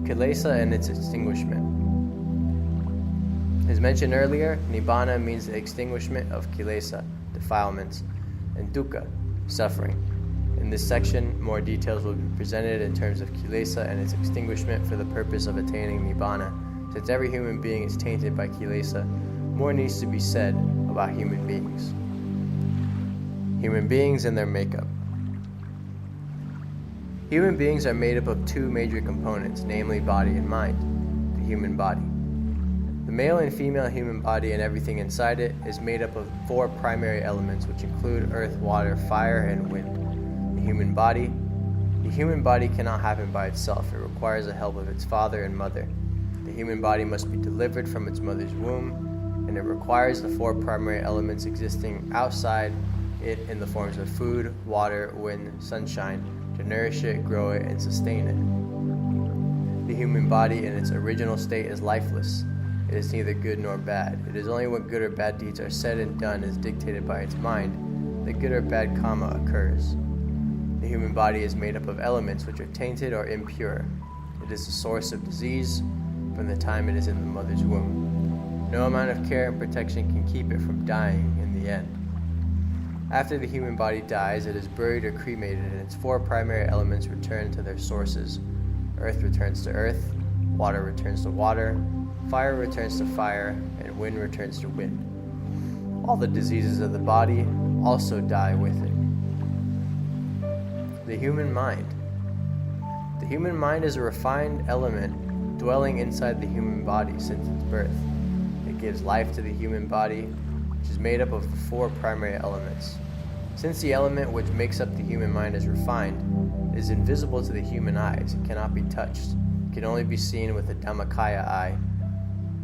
Kilesa and its extinguishment. As mentioned earlier, Nibbana means the extinguishment of Kilesa, defilements, and dukkha, suffering. In this section, more details will be presented in terms of Kilesa and its extinguishment for the purpose of attaining Nibbana. Since every human being is tainted by Kilesa, more needs to be said about human beings. Human beings and their makeup. Human beings are made up of two major components, namely body and mind, the human body. The male and female human body and everything inside it is made up of four primary elements, which include earth, water, fire, and wind. The human body cannot happen by itself. It requires the help of its father and mother. The human body must be delivered from its mother's womb, and it requires the four primary elements existing outside it in the forms of food, water, wind, sunshine to nourish it, grow it, and sustain it. The human body in its original state is lifeless. It is neither good nor bad. It is only when good or bad deeds are said and done as dictated by its mind that good or bad karma occurs. The human body is made up of elements which are tainted or impure. It is the source of disease from the time it is in the mother's womb. No amount of care and protection can keep it from dying in the end. After the human body dies, it is buried or cremated, and its four primary elements return to their sources. Earth returns to earth, water returns to water, fire returns to fire, and wind returns to wind. All the diseases of the body also die with it. The human mind. The human mind is a refined element dwelling inside the human body since its birth. It gives life to the human body, which is made up of the four primary elements. Since the element which makes up the human mind is refined, it is invisible to the human eyes. It cannot be touched. It can only be seen with the Dhammakaya eye.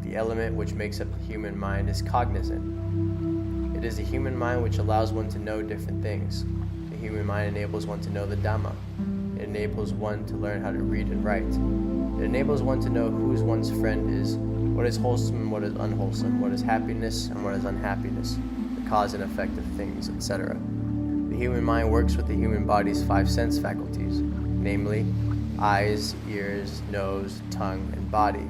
The element which makes up the human mind is cognizant. It is the human mind which allows one to know different things. The human mind enables one to know the Dhamma. It enables one to learn how to read and write. It enables one to know who one's friend is, what is wholesome and what is unwholesome, what is happiness and what is unhappiness, the cause and effect of things, etc. The human mind works with the human body's five sense faculties, namely eyes, ears, nose, tongue, and body.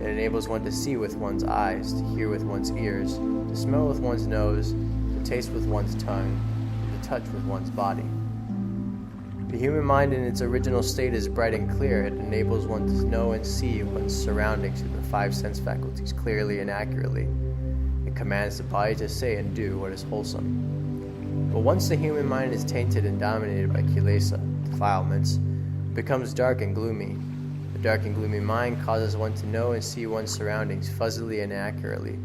It enables one to see with one's eyes, to hear with one's ears, to smell with one's nose, to taste with one's tongue, and to touch with one's body. The human mind in its original state is bright and clear. It enables one to know and see one's surroundings through the five sense faculties clearly and accurately. It commands the body to say and do what is wholesome. But once the human mind is tainted and dominated by Kilesa, defilements, it becomes dark and gloomy. The dark and gloomy mind causes one to know and see one's surroundings fuzzily and accurately.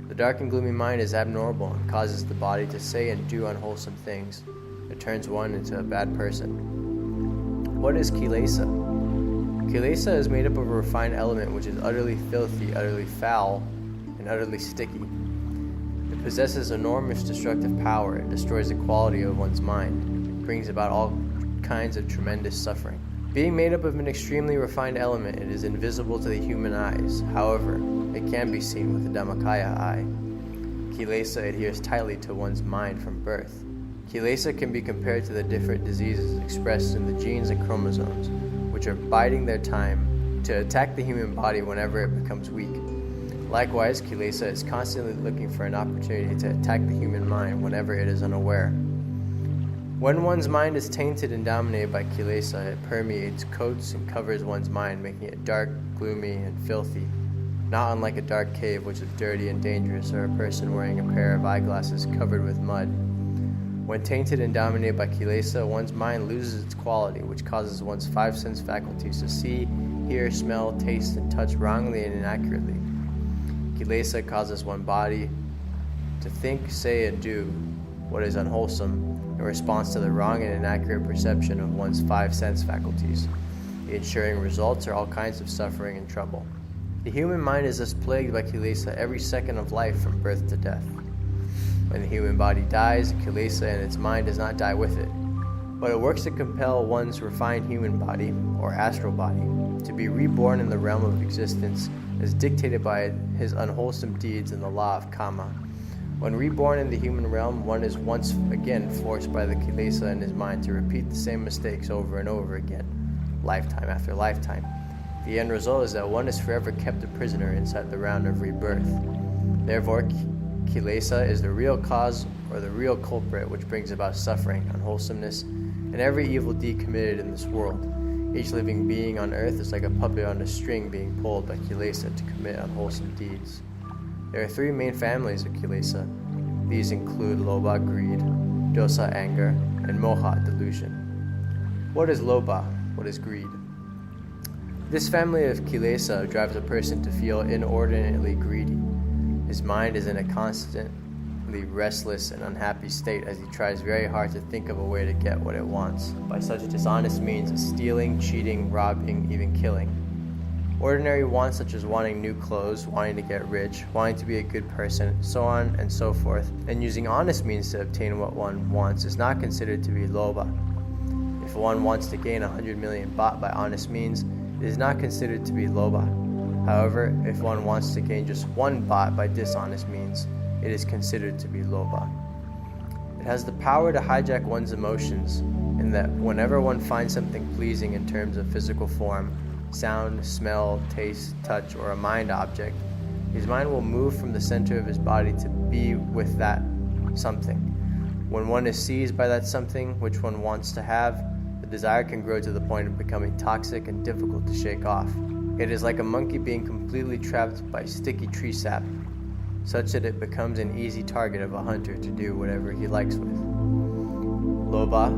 The dark and gloomy mind is abnormal and causes the body to say and do unwholesome things. It turns one into a bad person. What is Kilesa? Kilesa is made up of a refined element which is utterly filthy, utterly foul, and utterly sticky. It possesses enormous destructive power. It destroys the quality of one's mind. It brings about all kinds of tremendous suffering. Being made up of an extremely refined element, it is invisible to the human eyes. However, it can be seen with the Dhammakaya eye. Kilesa adheres tightly to one's mind from birth. Kilesa can be compared to the different diseases expressed in the genes and chromosomes, which are biding their time to attack the human body whenever it becomes weak. Likewise, Kilesa is constantly looking for an opportunity to attack the human mind whenever it is unaware. When one's mind is tainted and dominated by Kilesa, it permeates, coats, and covers one's mind, making it dark, gloomy, and filthy, not unlike a dark cave which is dirty and dangerous, or a person wearing a pair of eyeglasses covered with mud. When tainted and dominated by Kilesa, one's mind loses its quality, which causes one's five sense faculties to see, hear, smell, taste, and touch wrongly and inaccurately. Kilesa causes one's body to think, say, and do what is unwholesome in response to the wrong and inaccurate perception of one's five sense faculties. The ensuing results are all kinds of suffering and trouble. The human mind is thus plagued by Kilesa every second of life from birth to death. When the human body dies, Kilesa and its mind does not die with it, but it works to compel one's refined human body, or astral body, to be reborn in the realm of existence as dictated by his unwholesome deeds and the law of karma. When reborn in the human realm, one is once again forced by the Kilesa in his mind to repeat the same mistakes over and over again, lifetime after lifetime. The end result is that one is forever kept a prisoner inside the round of rebirth. Therefore, Kilesa is the real cause or the real culprit which brings about suffering, unwholesomeness, and every evil deed committed in this world. Each living being on earth is like a puppet on a string being pulled by Kilesa to commit unwholesome deeds. There are three main families of Kilesa. These include loba, greed, dosa, anger, and moja, delusion. What is loba? What is greed? This family of Kilesa drives a person to feel inordinately greedy. His mind is in a constantly restless and unhappy state as he tries very hard to think of a way to get what it wants, by such dishonest means as stealing, cheating, robbing, even killing. Ordinary wants such as wanting new clothes, wanting to get rich, wanting to be a good person, so on and so forth, and using honest means to obtain what one wants is not considered to be loba. If one wants to gain 100 million baht by honest means, it is not considered to be loba. However, if one wants to gain just 1 baht by dishonest means, it is considered to be loba. It has the power to hijack one's emotions, in that whenever one finds something pleasing in terms of physical form, sound, smell, taste, touch, or a mind object, his mind will move from the center of his body to be with that something. When one is seized by that something which one wants to have, the desire can grow to the point of becoming toxic and difficult to shake off. It is like a monkey being completely trapped by sticky tree sap, such that it becomes an easy target of a hunter to do whatever he likes with. Loba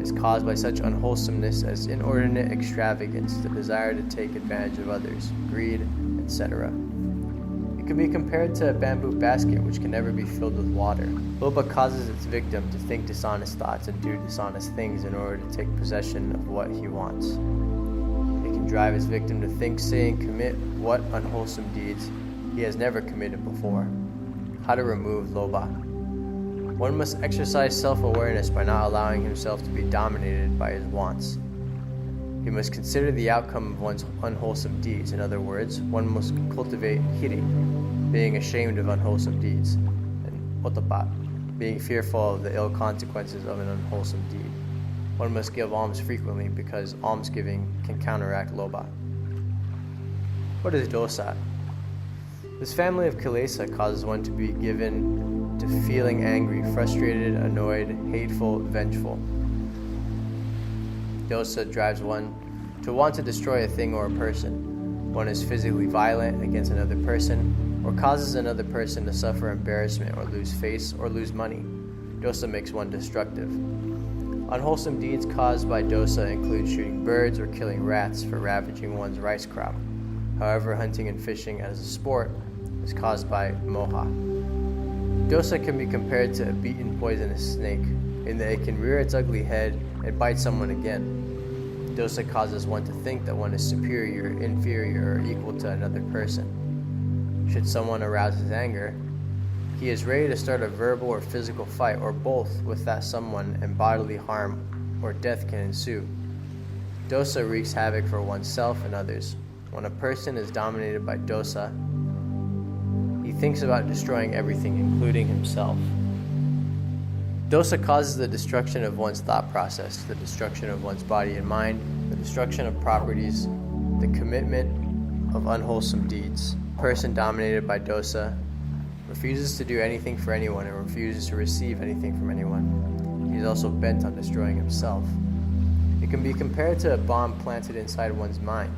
is caused by such unwholesomeness as inordinate extravagance, the desire to take advantage of others, greed, etc. It can be compared to a bamboo basket which can never be filled with water. Loba causes its victim to think dishonest thoughts and do dishonest things in order to take possession of what he wants. It can drive its victim to think, say, and commit what unwholesome deeds he has never committed before. How to remove loba? One must exercise self-awareness by not allowing himself to be dominated by his wants. He must consider the outcome of one's unwholesome deeds. In other words, one must cultivate hiri, being ashamed of unwholesome deeds, and otapat, being fearful of the ill consequences of an unwholesome deed. One must give alms frequently because almsgiving can counteract loba. What is dosa? This family of Kilesa causes one to be given to feeling angry, frustrated, annoyed, hateful, vengeful. Dosa drives one to want to destroy a thing or a person. One is physically violent against another person, or causes another person to suffer embarrassment or lose face or lose money. Dosa makes one destructive. Unwholesome deeds caused by dosa include shooting birds or killing rats for ravaging one's rice crop. However, hunting and fishing as a sport is caused by moja. Dosa can be compared to a beaten poisonous snake, in that it can rear its ugly head and bite someone again. Dosa causes one to think that one is superior, inferior, or equal to another person. Should someone arouse his anger, he is ready to start a verbal or physical fight, or both, with that someone, and bodily harm or death can ensue. Dosa wreaks havoc for oneself and others. When a person is dominated by dosa, he thinks about destroying everything, including himself. Dosa causes the destruction of one's thought process, the destruction of one's body and mind, the destruction of properties, the commitment of unwholesome deeds. A person dominated by dosa refuses to do anything for anyone and refuses to receive anything from anyone. He is also bent on destroying himself. It can be compared to a bomb planted inside one's mind.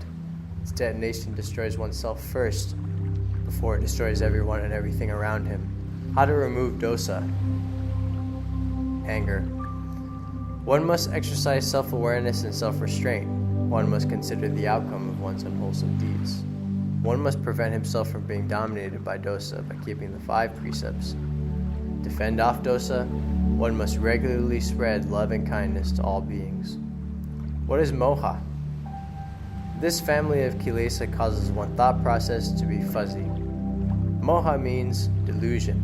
Its detonation destroys oneself first, before it destroys everyone and everything around him. How to remove dosa? Anger. One must exercise self-awareness and self-restraint. One must consider the outcome of one's unwholesome deeds. One must prevent himself from being dominated by dosa by keeping the 5 precepts. To fend off dosa, one must regularly spread love and kindness to all beings. What is moja? This family of Kilesa causes one thought process to be fuzzy. Moja means delusion.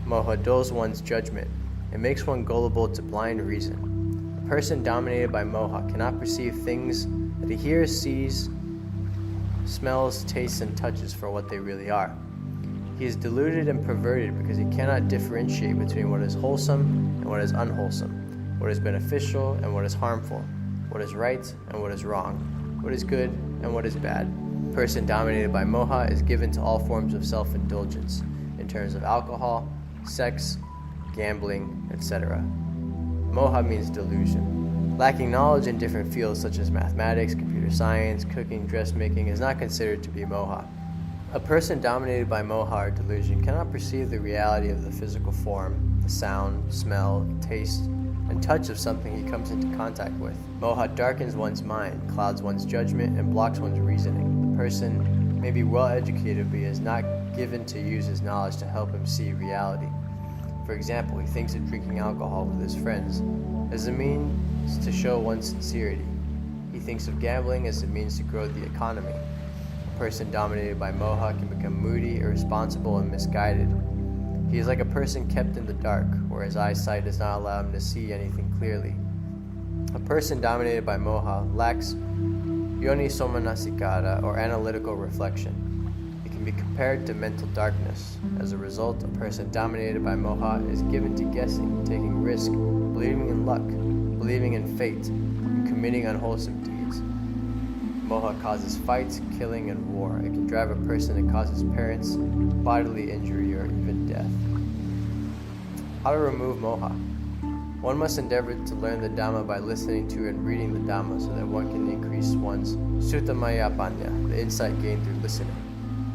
Moja dulls one's judgment. It makes one gullible to blind reason. A person dominated by moja cannot perceive things that he hears, sees, smells, tastes, and touches for what they really are. He is deluded and perverted because he cannot differentiate between what is wholesome and what is unwholesome, what is beneficial and what is harmful, what is right and what is wrong, what is good and what is bad. A person dominated by moha is given to all forms of self-indulgence in terms of alcohol, sex, gambling, etc. Moha means delusion. Lacking knowledge in different fields such as mathematics, computer science, cooking, dressmaking is not considered to be moha. A person dominated by moha or delusion cannot perceive the reality of the physical form, the sound, smell, taste, and touch of something he comes into contact with. Moha darkens one's mind, clouds one's judgment, and blocks one's reasoning. The person may be well educated, but he is not given to use his knowledge to help him see reality. For example, he thinks of drinking alcohol with his friends as a means to show one's sincerity. He thinks of gambling as a means to grow the economy. A person dominated by moha can become moody, irresponsible, and misguided. He is like a person kept in the dark, where his eyesight does not allow him to see anything clearly. A person dominated by moha lacks yoni somanasikara, or analytical reflection. It can be compared to mental darkness. As a result, a person dominated by moha is given to guessing, taking risk, believing in luck, believing in fate, and committing unwholesome deeds. Moha causes fights, killing, and war. It can drive a person and cause his parents bodily injury or even death. How to remove moha? One must endeavor to learn the Dhamma by listening to and reading the Dhamma so that one can increase one's Suttamaya Panya, the insight gained through listening.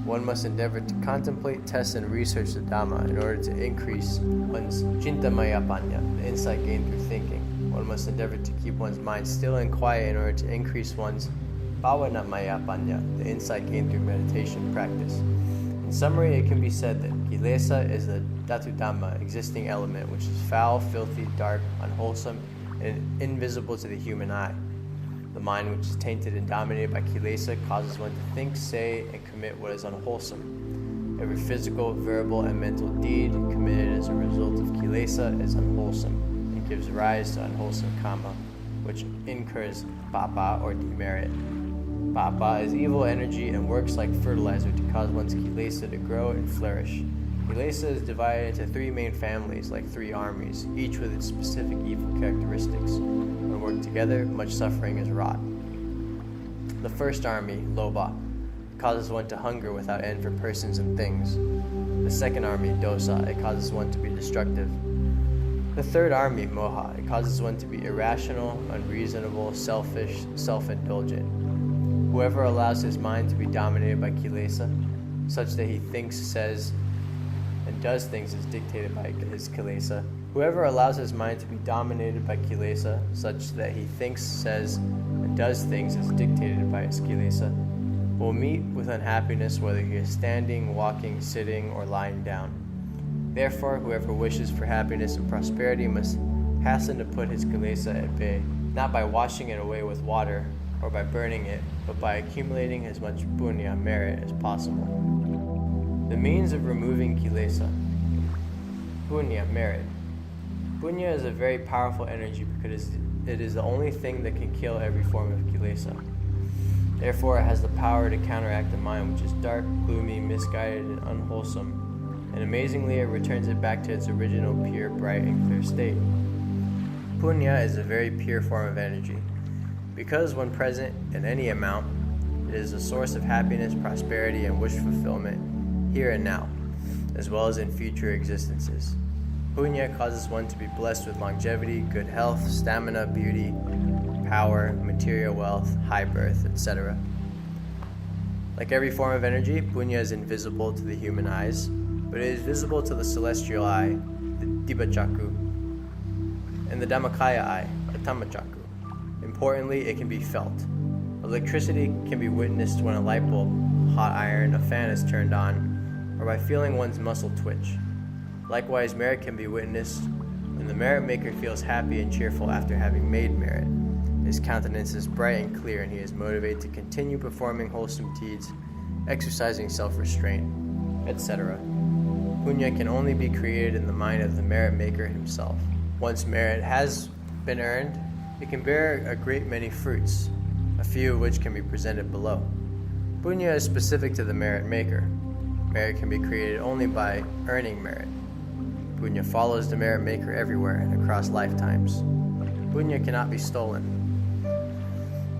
One must endeavor to contemplate, test, and research the Dhamma in order to increase one's Chintamaya Panya, the insight gained through thinking. One must endeavor to keep one's mind still and quiet in order to increase one's Bhavanamaya Panya, the insight gained through meditation practice. In summary, it can be said that Kilesa is a Dhatu Dhamma, existing element, which is foul, filthy, dark, unwholesome, and invisible to the human eye. The mind, which is tainted and dominated by Kilesa, causes one to think, say, and commit what is unwholesome. Every physical, verbal, and mental deed committed as a result of Kilesa is unwholesome and gives rise to unwholesome karma, which incurs papa or demerit. Papa is evil energy and works like fertilizer to cause one's Kilesa to grow and flourish. Kilesa is divided into three main families, like three armies, each with its specific evil characteristics. When worked together, much suffering is wrought. The first army, Lobha, causes one to hunger without end for persons and things. The second army, Dosa, it causes one to be destructive. The third army, Moha, it causes one to be irrational, unreasonable, selfish, self-indulgent. Whoever allows his mind to be dominated by Kilesa, such that he thinks, says, and does things as dictated by his Kilesa. Whoever allows his mind to be dominated by Kilesa, such that he thinks, says, and does things as dictated by his Kilesa, will meet with unhappiness whether he is standing, walking, sitting, or lying down. Therefore, whoever wishes for happiness and prosperity must hasten to put his Kilesa at bay, not by washing it away with water, or by burning it, but by accumulating as much punya, merit, as possible. The means of removing Kilesa. Punya, merit. Punya is a very powerful energy because it is the only thing that can kill every form of Kilesa. Therefore, it has the power to counteract the mind, which is dark, gloomy, misguided, and unwholesome. And amazingly, it returns it back to its original pure, bright, and clear state. Punya is a very pure form of energy. Because when present in any amount, it is a source of happiness, prosperity, and wish fulfillment here and now, as well as in future existences. Punya causes one to be blessed with longevity, good health, stamina, beauty, power, material wealth, high birth, etc. Like every form of energy, punya is invisible to the human eyes, but it is visible to the celestial eye, the Dibachaku, and the Dhammakaya eye, the Tammachaku. Importantly, it can be felt. Electricity can be witnessed when a light bulb, hot iron, a fan is turned on, or by feeling one's muscle twitch. Likewise, merit can be witnessed when the merit maker feels happy and cheerful after having made merit. His countenance is bright and clear, and he is motivated to continue performing wholesome deeds, exercising self-restraint, etc. Punya can only be created in the mind of the merit maker himself. Once merit has been earned, it can bear a great many fruits, a few of which can be presented below. Punya is specific to the merit maker. Merit can be created only by earning merit. Punya follows the merit maker everywhere and across lifetimes. Punya cannot be stolen.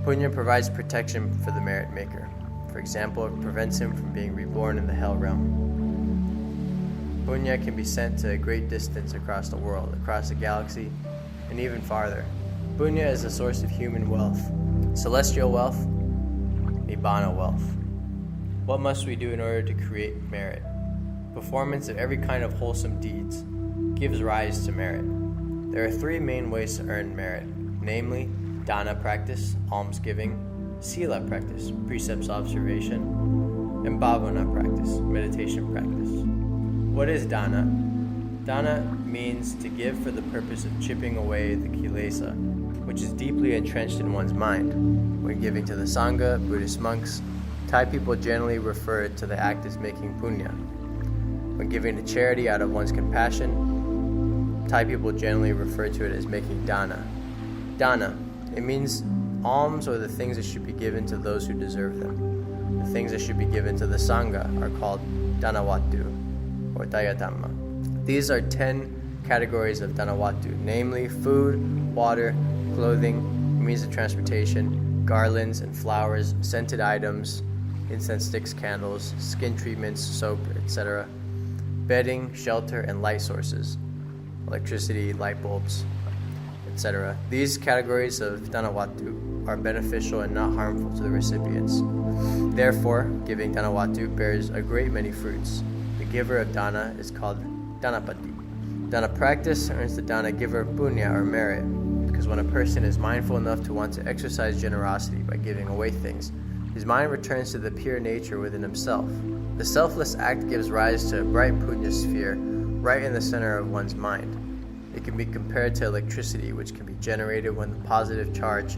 Punya provides protection for the merit maker. For example, it prevents him from being reborn in the hell realm. Punya can be sent to a great distance across the world, across the galaxy, and even farther. Punya is the source of human wealth, celestial wealth, nibbana wealth. What must we do in order to create merit? Performance of every kind of wholesome deeds gives rise to merit. There are three main ways to earn merit, namely dana practice, almsgiving, sila practice, precepts observation, and bhavana practice, meditation practice. What is dana? Dana means to give for the purpose of chipping away the kilesa, which is deeply entrenched in one's mind. When giving to the sangha, Buddhist monks, Thai people generally refer to the act as making punya. When giving to charity out of one's compassion, Thai people generally refer to it as making dana. Dana, it means alms or the things that should be given to those who deserve them. The things that should be given to the sangha are called danawatu or dayadhamma. These are 10 categories of danawatu, namely food, water, clothing, means of transportation, garlands and flowers, scented items, incense sticks, candles, skin treatments, soap, etc., bedding, shelter, and light sources, electricity, light bulbs, etc. These categories of danawatu are beneficial and not harmful to the recipients. Therefore, giving danawatu bears a great many fruits. The giver of dana is called danapati. Dana practice earns the dana giver punya or merit, because when a person is mindful enough to want to exercise generosity by giving away things, his mind returns to the pure nature within himself. The selfless act gives rise to a bright punya sphere right in the center of one's mind. It can be compared to electricity, which can be generated when the positive charge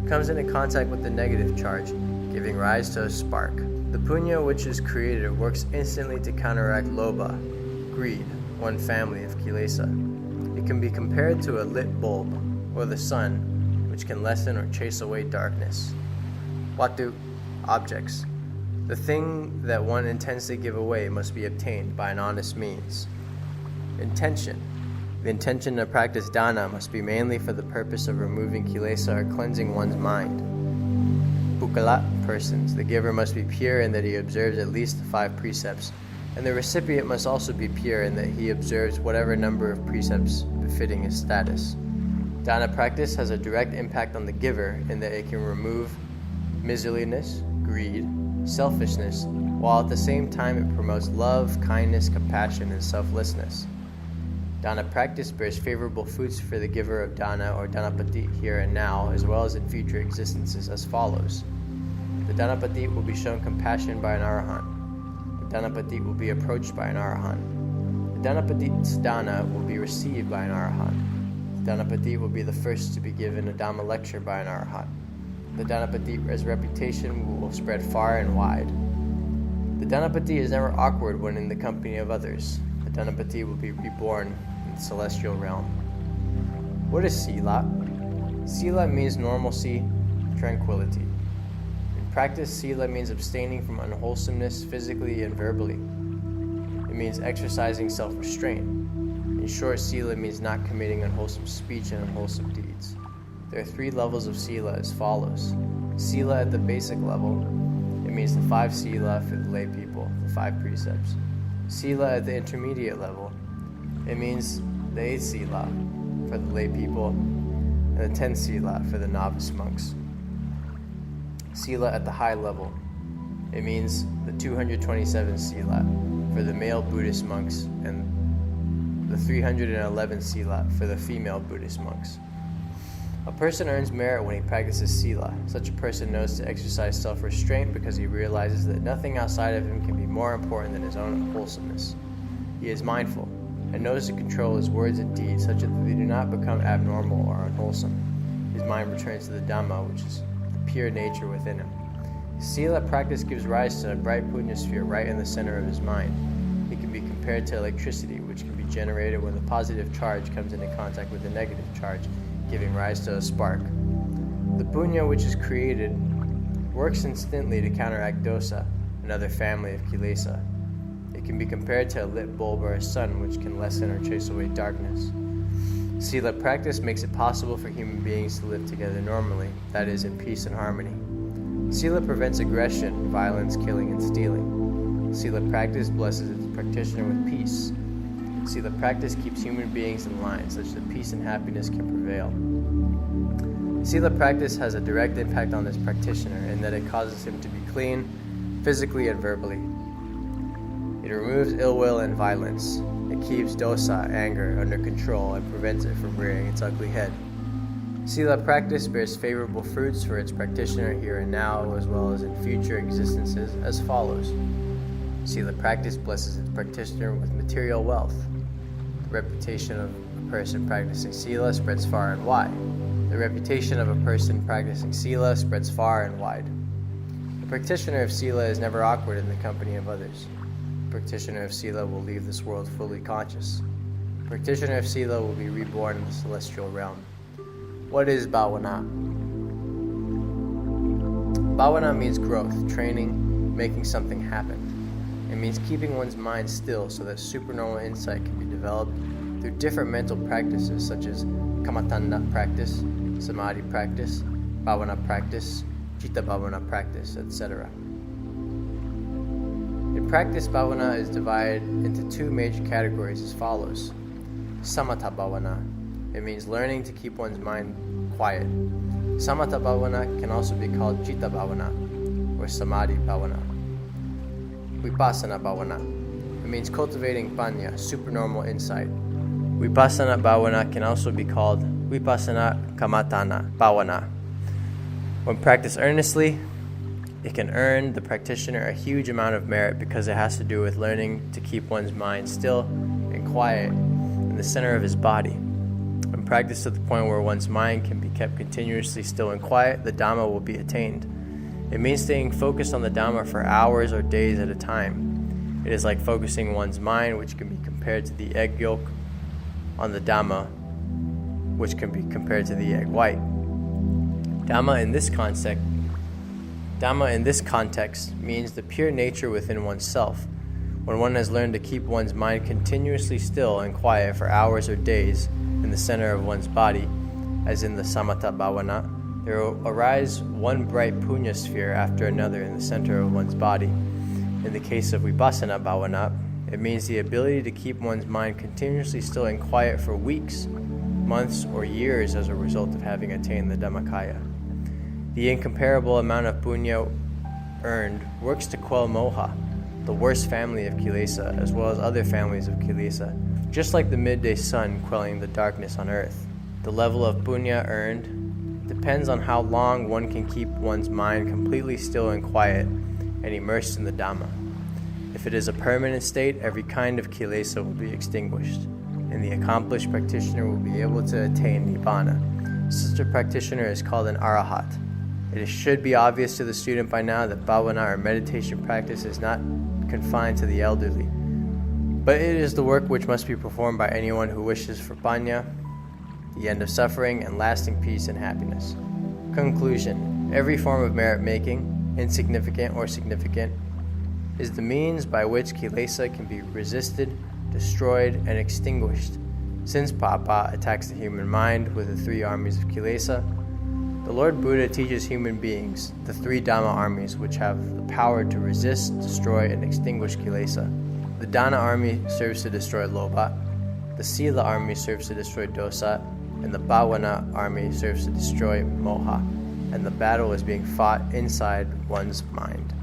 comes into contact with the negative charge, giving rise to a spark. The punya which is created works instantly to counteract lobha, greed, one family of Kilesa. It can be compared to a lit bulb, or the sun, which can lessen or chase away darkness. Watu, objects. The thing that one intends to give away must be obtained by an honest means. Intention. The intention to practice dana must be mainly for the purpose of removing kilesa or cleansing one's mind. Pukala, persons. The giver must be pure in that he observes at least the 5 precepts, and the recipient must also be pure in that he observes whatever number of precepts befitting his status. Dana practice has a direct impact on the giver in that it can remove miserliness, greed, selfishness, while at the same time it promotes love, kindness, compassion, and selflessness. Dana practice bears favorable fruits for the giver of dana or danapati here and now, as well as in future existences as follows. The danapati will be shown compassion by an arahant. The danapati will be approached by an arahant. The danapati's dana will be received by an arahant. The danapati will be the first to be given a dhamma lecture by an arahant. The danapati's reputation will spread far and wide. The danapati is never awkward when in the company of others. The danapati will be reborn in the celestial realm. What is Sila? Sila means normalcy, tranquility. In practice, Sila means abstaining from unwholesomeness physically and verbally. It means exercising self-restraint. In short, Sila means not committing unwholesome speech and unwholesome deeds. There are 3 levels of Sila as follows. Sila at the basic level, it means the 5 Sila for the lay people, the 5 precepts. Sila at the intermediate level, it means the 8 Sila for the lay people, and the 10 Sila for the novice monks. Sila at the high level, it means the 227 Sila for the male Buddhist monks, and the 311 Sila for the female Buddhist monks. A person earns merit when he practices Sila. Such a person knows to exercise self-restraint because he realizes that nothing outside of him can be more important than his own wholesomeness. He is mindful and knows to control his words and deeds such that they do not become abnormal or unwholesome. His mind returns to the Dhamma, which is the pure nature within him. Sila practice gives rise to a bright punya sphere right in the center of his mind. It can be compared to electricity, which can be generated when the positive charge comes into contact with the negative charge, giving rise to a spark. The punya which is created works instantly to counteract dosa, another family of Kilesa. It can be compared to a lit bulb or a sun which can lessen or chase away darkness. Sila practice makes it possible for human beings to live together normally, that is, in peace and harmony. Sila prevents aggression, violence, killing, and stealing. Sila practice blesses its practitioner with peace. Sila practice keeps human beings in line such that peace and happiness can prevail. Sila practice has a direct impact on this practitioner in that it causes him to be clean, physically and verbally. It removes ill will and violence. It keeps dosa, anger, under control and prevents it from rearing its ugly head. Sila practice bears favorable fruits for its practitioner here and now, as well as in future existences, as follows. Sila practice blesses its practitioner with material wealth. The reputation of a person practicing Sila spreads far and wide. The reputation of a person practicing Sila spreads far and wide. The practitioner of Sila is never awkward in the company of others. The practitioner of Sila will leave this world fully conscious. The practitioner of Sila will be reborn in the celestial realm. What is bhavana? Bhavana means growth, training, making something happen. It means keeping one's mind still so that supernormal insight can be developed through different mental practices such as kamatanda practice, samadhi practice, bhavana practice, citta bhavana practice, etc. In practice, bhavana is divided into two major categories as follows. Samatha bhavana. It means learning to keep one's mind quiet. Samatha bhavana can also be called citta bhavana or samadhi bhavana. Vipassana bhavana. It means cultivating Punya, supernormal insight. Vipassana bhavana can also be called vipassana kamatana bhavana. When practiced earnestly, it can earn the practitioner a huge amount of merit because it has to do with learning to keep one's mind still and quiet in the center of his body. When practiced to the point where one's mind can be kept continuously still and quiet, the Dhamma will be attained. It means staying focused on the Dhamma for hours or days at a time. It is like focusing one's mind, which can be compared to the egg yolk, on the Dhamma, which can be compared to the egg white. Dhamma in this context means the pure nature within oneself. When one has learned to keep one's mind continuously still and quiet for hours or days in the center of one's body, as in the samatha bhavana, there will arise one bright punya sphere after another in the center of one's body. In the case of vipassana bhavana, it means the ability to keep one's mind continuously still and quiet for weeks, months, or years as a result of having attained the Dhammakaya. The incomparable amount of punya earned works to quell moja, the worst family of Kilesa, as well as other families of Kilesa, just like the midday sun quelling the darkness on earth. The level of punya earned depends on how long one can keep one's mind completely still and quiet and immersed in the Dhamma. If it is a permanent state, every kind of Kilesa will be extinguished, and the accomplished practitioner will be able to attain Nibbana. Such a practitioner is called an Arahat. It should be obvious to the student by now that bhavana or meditation practice is not confined to the elderly, but it is the work which must be performed by anyone who wishes for Punya, the end of suffering, and lasting peace and happiness. Conclusion. Every form of merit-making, insignificant or significant, is the means by which Kilesa can be resisted, destroyed, and extinguished. Since Papa attacks the human mind with the three armies of Kilesa, the Lord Buddha teaches human beings the three Dhamma armies which have the power to resist, destroy, and extinguish Kilesa. The Dana army serves to destroy Lobha, the Sila army serves to destroy Dosa, and the Bhavana army serves to destroy Moha, and the battle is being fought inside one's mind.